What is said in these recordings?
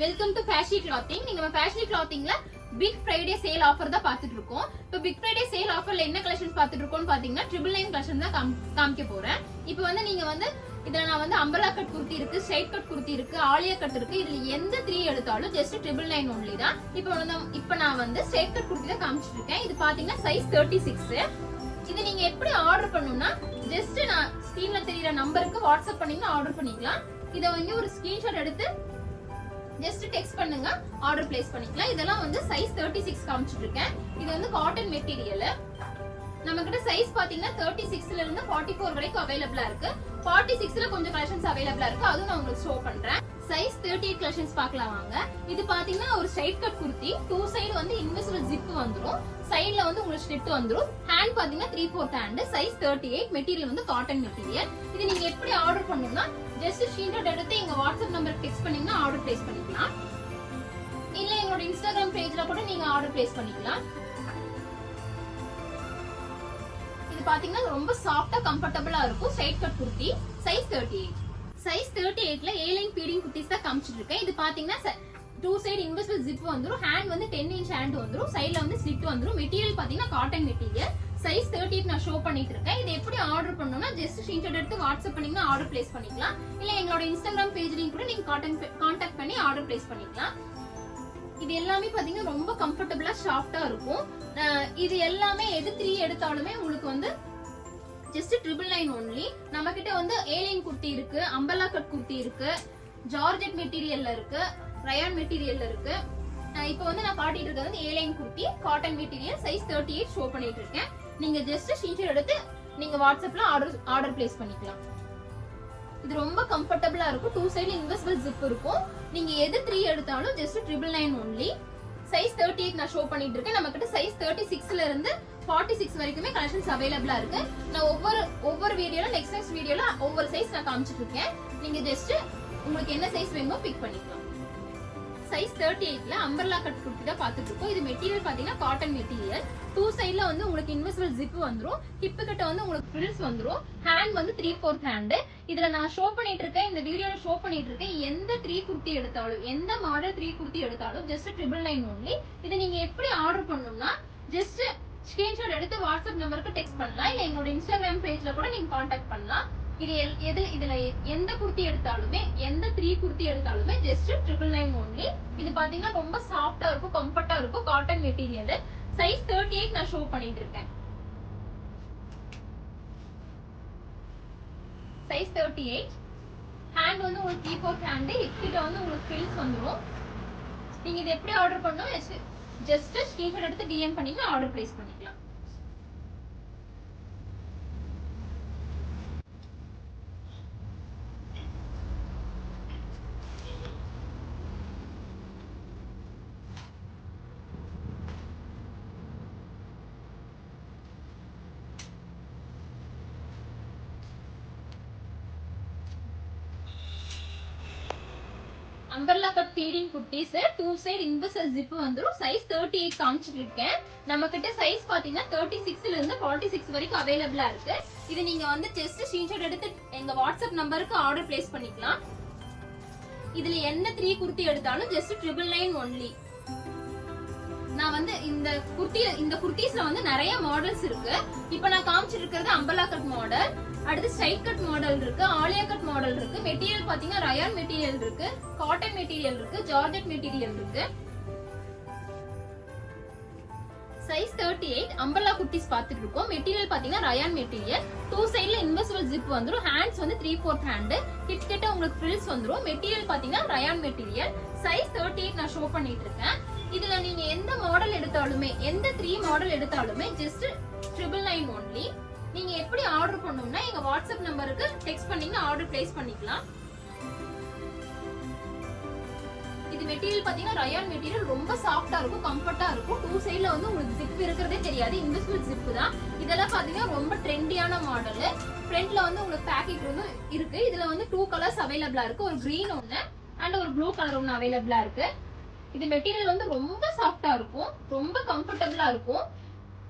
Welcome to fashion clothing. நீங்க fashion கிளாத்திங்ல big Friday sale offer தான் பாத்துட்டு இருக்கோம். இப்போ பிக் ஃப்ரைடே சேல் ஆஃபர்ல என்ன கலெக்ஷன்ஸ் பாத்துட்டு இருக்கோம்னு பாத்தீங்கன்னா 999 கலெக்ஷன் தான் காமிக்க போறேன். இப்போ நீங்க இதுல நான் அம்பர்லா கட் குர்த்தி இருக்கு, ஸ்ட்ரைட் கட் குர்த்தி இருக்கு, ஆலியா கட் இருக்கு. இதுல எந்த 3 எடுத்தாலும் ஜஸ்ட் 999 ஒன்லி தான். இப்போ நான் ஸ்ட்ரைட் கட் குர்த்தி தான் காமிச்சிட்டு இருக்கேன். இது பாத்தீங்கன்னா சைஸ் 36. இது நீங்க எப்படி ஆர்டர் பண்ணனும்னா ஜஸ்ட் நான் ஸ்கிரீன்ல தெரியற நம்பருக்கு வாட்ஸ்அப் பண்ணீங்கன்னா ஆர்டர் பண்ணிக்கலாம். இத ஒரு ஸ்கிரீன்ஷாட் எடுத்து ஜஸ்ட் டெக்ஸ்ட் பண்ணுங்க, ஆர்டர் பிளேஸ் பண்ணிக்கலாம். இதெல்லாம் சைஸ் 36 காமிச்சிட்டு இருக்கேன். இது காட்டன் மெட்டீரியல். நம்ம கிட்ட சைஸ் பாத்தீங்கன்னா 36ல இருந்து 44 வரைக்கும் அவைலபிளா இருக்கு. 46ல கொஞ்சம் கலெக்ஷன்ஸ் அவைலபிளா இருக்கு, அதுவும் நான் உங்களுக்கு ஷோ பண்றேன். சைஸ் 38 கலெக்ஷன்ஸ் பார்க்கலாம் வாங்க. இது பாத்தீங்கன்னா ஒரு straight cut kurti. 2 side invisible zip வந்துரும், சைடுல உங்களுக்கு ஸ்லிட் வந்துரும். ஹேண்ட் பாத்தீங்கன்னா 3/4 hand. Size 38. Material cotton material. இது நீங்க எப்படி ஆர்டர் பண்ணனும்னா ஜஸ்ட் ஸ்கிரீன்ஷாட் எடுத்து எங்க வாட்ஸ்அப் நம்பருக்கு டெக்ஸ்ட் பண்ணீங்கன்னா ஆர்டர் பிளேஸ் பண்ணிக்கலாம். இல்ல எங்களோட இன்ஸ்டாகிராம் பேஜ்ல கூட நீங்க ஆர்டர் பிளேஸ் பண்ணிக்கலாம். இது பாத்தீங்கன்னா ரொம்ப சாஃப்ட்டா கம்ஃபர்ட்டபிளா இருக்கும். Straight cut kurti size 38. Size 38ல A லைன் ஃபீடிங் குர்த்திஸ் தான் காமிச்சிட்டு இருக்கேன். இது பாத்தீங்கன்னா 2 சைடு இன்விசிபிள் ஜிப் வந்துரும். ஹேண்ட் 10 இன்ச் ஹேண்ட் வந்துரும். சைடுல ஸ்லிட் வந்துரும். மெட்டீரியல் பாத்தீங்கன்னா காட்டன் மெட்டீரியல். சைஸ் 38 நான் ஷோ பண்ணிட்டு இருக்கேன். இது எப்படி ஆர்டர் பண்ணனும்னா ஜஸ்ட் ஸ்கிரீன்ஷாட் எடுத்து வாட்ஸ்அப் பண்ணீங்கன்னா ஆர்டர் பிளேஸ் பண்ணிக்கலாம். இல்ல எங்களோட இன்ஸ்டாகிராம் பேஜ்லயும் கூட நீங்க கான்டாக்ட் பண்ணி ஆர்டர் பிளேஸ் பண்ணிக்கலாம். இது எல்லாமே பாத்தீங்கன்னா ரொம்ப கம்ஃபர்ட்டபிளா சாஃப்ட்டா இருக்கும். இது எல்லாமே எது 3 எடுத்தாலுமே உங்களுக்கு ஜஸ்ட் 999 ஒன்லி. நம்ம கிட்ட A லைன் குர்த்தி இருக்கு, அம்பர்லா கட் குர்த்தி இருக்கு, ஜார்ஜெட் மெட்டீரியல்ல இருக்கு, ரயான் மெட்டீரியல்ல இருக்கு. இப்போ நான் காட்டிட்டு இருக்கிறது A line kurti cotton material size 38 show பண்ணிட்டு இருக்கேன். நீங்க ஜஸ்ட் ஸ்கிரீன்ஷாட் எடுத்து நீங்க வாட்ஸ்அப்ல ஆர்டர் பிளேஸ் பண்ணிக்கலாம். இது ரொம்ப கம்ஃபர்ட்டபிளா இருக்கும். 2 சைடு இன்விசிபிள் ஜிப் இருக்கும். நீங்க எது 3 எடுத்தாலும் ஜஸ்ட் 999 ஒன்லி. சைஸ் 38 நான் ஷோ பண்ணிட்டு இருக்கேன். நம்ம கிட்ட சைஸ் 36ல இருந்து 46 வரைக்குமே கலெக்ஷன்ஸ் அவைலபிளா இருக்கு. நான் ஒவ்வொரு வீடியோல நெக்ஸ்ட் வீடியோல ஒவ்வொரு சைஸ் நான் காமிச்சிட்டு இருக்கேன். நீங்க ஜஸ்ட் உங்களுக்கு என்ன சைஸ் வேணுமோ பிக் பண்ணிக்கலாம். சைஸ் 38ல அம்பர்லா கட் குர்த்தி தான் பாத்துட்டு இருக்கோம். இது மெட்டீரியல் பாத்தீங்கன்னா காட்டன் மெட்டீரியல். 2 சைடுல உங்களுக்கு இன்விசிபிள் ஜிப் வந்துரும். ஹிப் கிட்ட உங்களுக்கு ஃப்ரில்ஸ் வந்துரும். Hand 3/4 hand. இதுல நான் ஷோ பண்ணிட்டு இருக்கேன், இந்த வீடியோல ஷோ பண்ணிட்டு இருக்கேன். எந்த 3 குர்த்தி எடுத்தாலும், எந்த மாடல் 3 குர்த்தி எடுத்தாலும் ஜஸ்ட் 999 ஒன்லி. இது நீங்க எப்படி ஆர்டர் பண்ணனும்னா ஜஸ்ட் ஸ்கிரீன்ஷாட் எடுத்து வாட்ஸ்அப் நம்பருக்கு டெக்ஸ்ட் பண்ணலாம். இல்ல எங்களோட இன்ஸ்டாகிராம் பேஜ்ல கூட நீங்க கான்டாக்ட் பண்ணலாம். இதுல எந்த குர்த்தி எடுத்தாலுமே, எந்த 3 குர்த்தி எடுத்தாலுமே ஜஸ்ட் 999 ஒன்லி. இது பாத்தீங்கன்னா ரொம்ப சாஃப்ட்டா இருக்கும், கம்ஃபர்ட்டா இருக்கும், காட்டன் மெட்டீரியல். சைஸ் 38 நான் ஷோ பண்ணிட்டு இருக்கேன். சைஸ் 38. ஹேண்ட் உங்களுக்கு 3/4 ஹேண்ட். கிட்ட உங்களுக்கு ஃபில்ஸ் வந்துரும். நீங்க இது எப்படி ஆர்டர் பண்ணனும் ஜஸ்ட் ஸ்கிரீன்ஷாட் எடுத்து DM பண்ணீங்க ஆர்டர் பிளேஸ் பண்ணிக்கலாம். Umbrella cut feeding kurtis 2 side invisible zip வந்துரும். சைஸ் 38 காமிச்சிட்டு இருக்கேன். நம்ம கிட்ட சைஸ் பாத்தீங்கன்னா 36ல இருந்து 46 வரைக்கும் அவைலபிளா இருக்கு. இது நீங்க ஜஸ்ட் ஸ்கிரீன்ஷாட் எடுத்து எங்க வாட்ஸ்அப் நம்பருக்கு ஆர்டர் பிளேஸ் பண்ணிக்கலாம். இதுல என்ன 3 குர்த்தி எடுத்தாலும் ஜஸ்ட் 999 ஒன்லி. நான் இந்த குர்த்திஸ்ல நிறைய மாடல்ஸ் இருக்கு. இப்போ நான் காமிச்சிட்டு இருக்கிறது அம்பர்லா கட் மாடல். அடுத்து ஸ்ட்ரைட் கட் மாடல் இருக்கு, ஆலியா கட் மாடல் இருக்கு. மெட்டீரியல் பாத்தீங்கன்னா ரயான் மெட்டீரியல் இருக்கு, காட்டன் மெட்டீரியல் இருக்கு, ஜார்ஜெட் மெட்டீரியல் இருக்கு. சைஸ் 38 அம்பர்லா குர்த்திஸ் பாத்துட்டு இருக்கோம். மெட்டீரியல் பாத்தீங்கன்னா ரயான் மெட்டீரியல். 2 சைடுல இன்விசிபிள் ஜிப் வந்துரும். Hands 3/4 hand. ஹிப் கிட்ட உங்களுக்கு ஃப்ரில்ஸ் வந்துரும். மெட்டீரியல் பாத்தீங்கன்னா ரயான் மெட்டீரியல். சைஸ் 38 நான் ஷோ பண்ணிட்டு இருக்கேன். இதுல நீங்க எந்த மாடல் எடுத்தாலுமே, எந்த 3 மாடல் எடுத்தாலுமே ஜஸ்ட் 999 ஒன்லி. நீங்க எப்படி ஆர்டர் பண்ணனும்னா எங்க வாட்ஸ்அப் நம்பருக்கு டெக்ஸ்ட் பண்ணீங்கன்னா ஆர்டர் பிளேஸ் பண்ணிக்கலாம். இது மெட்டீரியல் பாத்தீங்கன்னா ரயான் மெட்டீரியல். ரொம்ப சாஃப்ட்டா இருக்கும், கம்ஃபர்ட்டா இருக்கும். 2 சைடுல உங்களுக்கு ஜிப் இருக்கிறதே தெரியாது, இன்விசிபிள் ஜிப் தான். இதெல்லாம் பாத்தீங்கன்னா ரொம்ப ட்ரெண்டியான மாடல். ஃப்ரண்ட்ல உங்களுக்கு பாக்கெட் இருக்கு. இதுல 2 கலர்ஸ் அவைலபிளா இருக்கு. ஒரு கிரீன் ஒன்னு அண்ட் ஒரு ப்ளூ கலர் ஒன்னு அவைலபிளா இருக்கு. இது மெட்டீரியல் ரொம்ப சாஃப்ட்டா இருக்கும், ரொம்ப கம்ஃபர்ட்டபிளா இருக்கும்.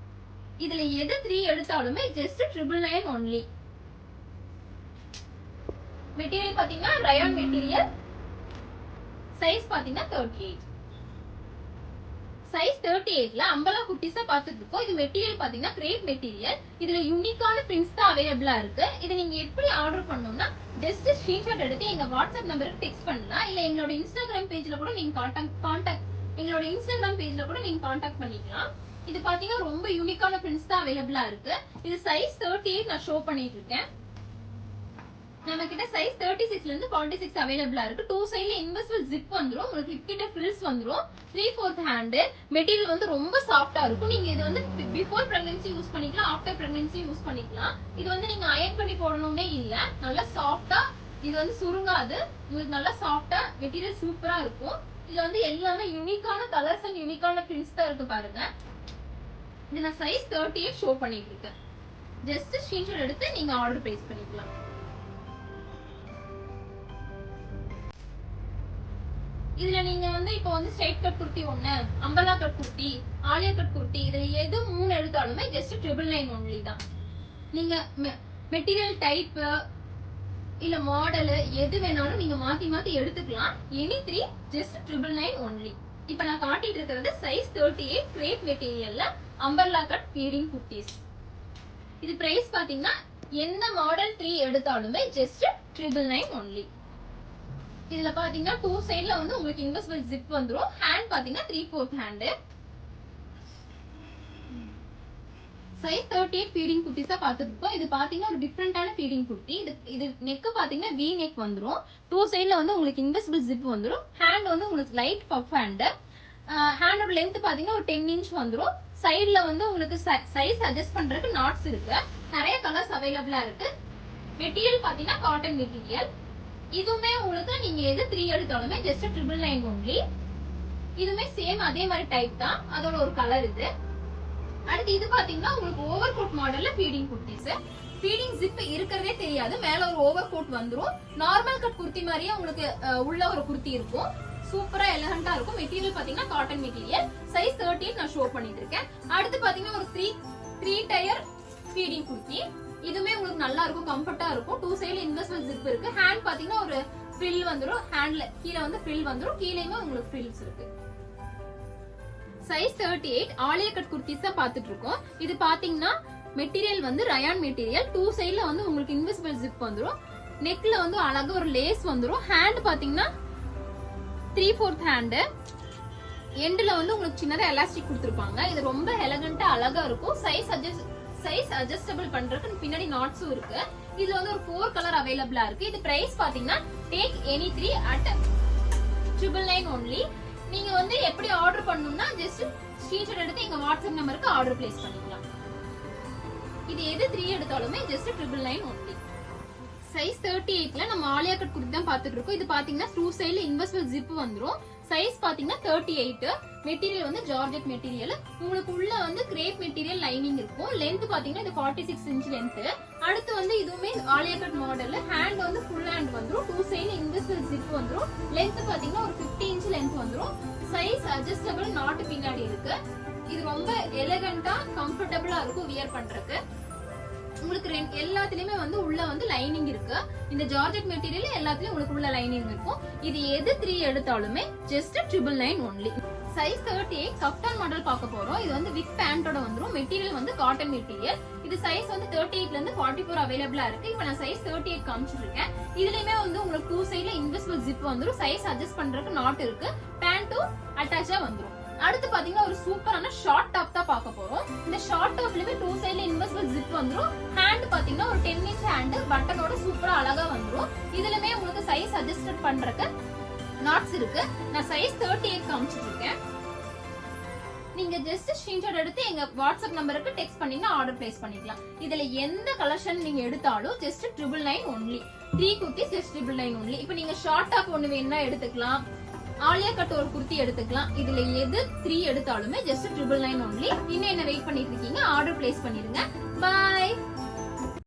இதுல எது 3 எடுத்தாலுமே ஜஸ்ட் 999 ஒன்லி. மெட்டீரியல் பாத்தீங்கன்னா ரயான் மெட்டீரியல். சைஸ் பாத்தீங்கன்னா 38. சைஸ் 38ல அம்பலா குர்த்திஸா பார்த்துட்டு இருக்கோம். இது மெட்டீரியல் பாத்தீங்கன்னா கிரேப் மெட்டீரியல். இதுல யூனிக்கான பிரிண்ட்ஸ் தான் அவைலபிளா இருக்கு. இதை நீங்க எப்படி ஆர்டர் பண்ணணும்னா ஜஸ்ட் ஸ்கிரீன்ஷாட் எடுத்து எங்க வாட்ஸ்அப் நம்பருக்கு டெக்ஸ்ட் பண்ணலாம். இல்ல எங்களோட இன்ஸ்டாகிராம் பேஜ்ல கூட நீங்க கான்டாக்ட் பண்ணிக்கலாம். இது பாத்தீங்கன்னா ரொம்ப யூனிக்கான பிரிண்ட்ஸ் தான் அவைலபிளா இருக்கு. இது சைஸ் 38 நான் ஷோ பண்ணிட்டு இருக்கேன். நம்ம கிட்ட சைஸ் 36ல இருந்து 46 அவைலபிளா இருக்கு. 2 சைடுல இன்வெர்சிபிள் ஜிப் வந்துரும். உங்களுக்கு ஹிப் கிட்ட ஃப்ரில்ஸ் வந்துரும். 3/4 ஹேண்ட். மெட்டீரியல் வந்து ரொம்ப சாஃப்ட்டா இருக்கும். நீங்க இது வந்து பிஃபோர் பிரெக்னன்சி யூஸ் பண்ணிக்கலாம், ஆஃப்டர் பிரெக்னன்சி யூஸ் பண்ணிக்கலாம். இது வந்து நீங்க அயர்ன் பண்ணி போடணும்னே இல்ல. நல்லா சாஃப்ட்டா, இது வந்து சுருங்காது. உங்களுக்கு நல்லா சாஃப்ட்டா மெட்டீரியல் சூப்பரா இருக்கும். இதுல வந்து எல்லாமே யூனிக்கான கலர்ஸ் அண்ட் யூனிக்கான பிரிண்ட்ஸ் தான் இருக்கு பாருங்க. இது நான் சைஸ் 38 ஷோ பண்ணிட்டு இருக்கேன். ஜஸ்ட் ஸ்கிரீன்ஷாட் எடுத்து நீங்க ஆர்டர் பிளேஸ் பண்ணிக்கலாம். இதுல நீங்க வந்து இப்போ வந்து ஸ்ட்ரைட் கட் குர்த்தி ஒண்ணு, அம்பலா கட் குர்த்தி, ஆலியா கட் குர்த்தி, இதுல எது 3 எடுத்தாலுமே ஜஸ்ட் 999 ஒன்லி தான். நீங்க மெட்டீரியல் டைப் இல்ல மாடல் எது வேணாலும் நீங்க மாத்தி மாத்தி எடுத்துக்கலாம். Any 3 just 999 only. இப்போ நான் காட்டிட்டு இருக்கிறது சைஸ் 38 கிரேப் மெட்டீரியல்ல அம்பர்லா கட் ஃபீடிங் குர்த்திஸ். இது பிரைஸ் பாத்தீங்கன்னா எந்த மாடல் 3 எடுத்தாலுமே ஜஸ்ட் 999 ஒன்லி. இதுல பாத்தீங்கன்னா 2 சைடுல வந்து உங்களுக்கு இன்வெர்சிபிள் ஜிப் வந்துரும். ஹேண்ட் பாத்தீங்கன்னா 3/4 ஹேண்ட். சைஸ் 38 ஃபீடிங் குர்த்திஸா பார்த்துருக்கோம். இது பாத்தீங்கன்னா ஒரு டிஃபரெண்டான ஃபீடிங் குர்த்தி. இது நெக் பாத்தீங்கன்னா வி நெக் வந்துரும். 2 சைடுல வந்து உங்களுக்கு இன்வெர்சிபிள் ஜிப் வந்துரும். ஹேண்ட் வந்து உங்களுக்கு லைட் பஃப் ஹேண்ட். ஹேண்டோட லென்த் பாத்தீங்கன்னா ஒரு 10 இன்ச் வந்துரும். சைடுல வந்து உங்களுக்கு சைஸ் அட்ஜஸ்ட் பண்றதுக்கு நாட்ஸ் இருக்கு. நிறைய கலர்ஸ் அவைலபிளா இருக்கு. மெட்டீரியல் பாத்தீங்கன்னா காட்டன் மெட்டீரியல். இதுமே உங்களுக்கு நீங்க எது 3 எடுத்தாலுமே ஜஸ்ட் 999 ஒன்லி. இதுமே சேம் அதே மாதிரி டைப் தான். அதோட ஒரு கலர் இது. அடுத்து இது பாத்தீங்கன்னா உங்களுக்கு ஓவர் கோட் மாடல்ல ஃபீடிங் குர்த்திஸ். ஃபீடிங் ஜிப் இருக்கிறதே தெரியாது. மேல ஒரு ஓவர் கோட் வந்துரும். நார்மல் கட் குர்த்தி மாதிரியே உங்களுக்கு உள்ள ஒரு குர்த்தி இருக்கும். சூப்பரா எலகண்டா இருக்கும். மெட்டீரியல் பாத்தீங்கன்னா காட்டன் மெட்டீரியல். சைஸ் 38 நான் ஷோ பண்ணிட்டு இருக்கேன். அடுத்து பாத்தீங்கன்னா ஒரு 3 டயர் ஃபீடிங் குர்த்தி. இதுமே உங்களுக்கு நல்லா இருக்கும், கம்ஃபர்ட்டா இருக்கும். 2 சைடுல இன்வெர்சிபிள் ஜிப் இருக்கு. ஹேண்ட் பாத்தீங்கன்னா ஒரு ஃப்ரில் வந்துரும். ஹேண்ட்ல கீழ வந்து ஃப்ரில் வந்துரும். கீழேயுமே உங்களுக்கு ஃப்ரில்ஸ் இருக்கு. சைஸ் 38 ஆலியா கட் குர்த்திஸ் தான் பாத்துட்டு இருக்கோம். இது பாத்தீங்கன்னா மெட்டீரியல் வந்து ரயான் மெட்டீரியல். 2 சைடுல வந்து உங்களுக்கு இன்வெர்சிபிள் ஜிப் வந்துரும். நெக்ல வந்து அழகா ஒரு லேஸ் வந்துரும். ஹேண்ட் பாத்தீங்கன்னா 3/4 ஹேண்ட். எண்ட்ல வந்து உங்களுக்கு சின்னதா எலாஸ்டிக் கொடுத்திருப்பாங்க. இது ரொம்ப எலகண்டா அழகா இருக்கும். சைஸ் அட்ஜஸ்டபிள் பண்றதுக்கு பின்னாடி நாட்ஸும் இருக்கு. இதுல வந்து ஒரு 4 கலர் அவைலபிளா இருக்கு. இது பிரைஸ் பாத்தீங்கன்னா டேக் எனி 3 at 999 ஒன்லி. நீங்க வந்து எப்படி ஆர்டர் பண்ணணும்னா ஜஸ்ட் ஸ்கிரீன்ஷாட் எடுத்து எங்க வாட்ஸ்அப் நம்பருக்கு ஆர்டர் பிளேஸ் பண்ணிக்கலாம். இது எது 3 எடுத்தாலுமே ஜஸ்ட் 999 ஒன்லி. சைஸ் 38ல நம்ம ஆலியா கட் குர்த்தி தான் பாத்துட்டு இருக்கோம். இது பாத்தீங்கன்னா 2 சைடுல இன்வெர்சிபிள் ஜிப் வந்துரும். சைஸ் பாத்தீங்கன்னா 38. மெட்டீரியல் வந்து ஜார்ஜெட் மெட்டீரியல். உங்களுக்கு உள்ள வந்து கிரேப் மெட்டீரியல் லைனிங் இருக்கும். லென்த் பாத்தீங்கன்னா இது 46 இன்ச் லென்த். அடுத்து வந்து இதுவுமே ஆலியா கட் மாடல். ஹேண்ட் வந்து ஃபுல் ஹேண்ட் வந்துரும். 2 சைடுல இன்வெர்சிபிள் ஜிப் வந்துரும். லென்த் பாத்தீங்கன்னா ஒரு 50 இன்ச் லென்த் வந்துரும். சைஸ் அட்ஜஸ்டபிள் நாட் பின்னாடி இருக்கு. இது ரொம்ப எலகண்டா கம்ஃபர்டபிளா இருக்கும் வியர் பண்றதுக்கு. உங்களுக்கு எல்லாத்துலயுமே வந்து உள்ள வந்து லைனிங் இருக்கு. இந்த ஜார்ஜெட் மெட்டீரியல் எல்லாத்துலயும் உங்களுக்கு உள்ள லைனிங் இருக்கும். இது எது 3 எடுத்தாலுமே just 999 only. Size 38 kaftan model பார்க்க போறோம். இது வந்து வித் பேண்டோட வந்துரும். மெட்டீரியல் வந்து காட்டன் மெட்டீரியல். இது சைஸ் வந்து 38ல இருந்து 44 அவைலபிளா இருக்கு. இப்போ நான் சைஸ் 38 காமிச்சிட்டு இருக்கேன். இதுலயுமே வந்து உங்களுக்கு 2 சைடுல இன்வெர்சிபிள் ஜிப் வந்துரும். சைஸ் அட்ஜஸ்ட் பண்றதுக்கு நாட் இருக்கு. பேண்டும் அட்டாச்சா வந்துரும். அடுத்து பாத்தீங்கன்னா ஒரு சூப்பரான ஷார்ட் டாப் தான் பார்க்க போறோம். இந்த ஷார்ட் டாப்லயுமே 2 சைடுல இன்வெர்சிபிள் ஜிப் வந்துரும். ஹேண்ட் பாத்தீங்கன்னா ஒரு 10 இன்ச் ஹேண்ட் பட்டனோட சூப்பரா அழகா வந்துரும். இதுலயுமே உங்களுக்கு சைஸ் அட்ஜஸ்ட் பண்றதுக்கு நாட்ஸ் இருக்கு. நான் சைஸ் 38 காமிச்சிட்டு இருக்கேன். நீங்க ஜஸ்ட் ஸ்கிரீன்ஷாட் எடுத்து எங்க வாட்ஸ்அப் நம்பருக்கு டெக்ஸ்ட் பண்ணீங்கன்னா ஆர்டர் பிளேஸ் பண்ணிக்கலாம். இதுல எந்த கலெக்ஷன் நீங்க எடுத்தாலும் just 999 only. 3 kurtis just 999 only. இப்போ நீங்க ஷார்ட் டாப் ஒன்னு வேணும்னா எடுத்துக்கலாம். ஆலியா கட் ஒரு குர்த்தி எடுத்துக்கலாம். இதுல எது 3 எடுத்தாலுமே ஜஸ்ட் 999 ஒன்லி. இன்னும் என்ன வெயிட் பண்ணிட்டு இருக்கீங்க? ஆர்டர் பிளேஸ் பண்ணிருங்க. பை.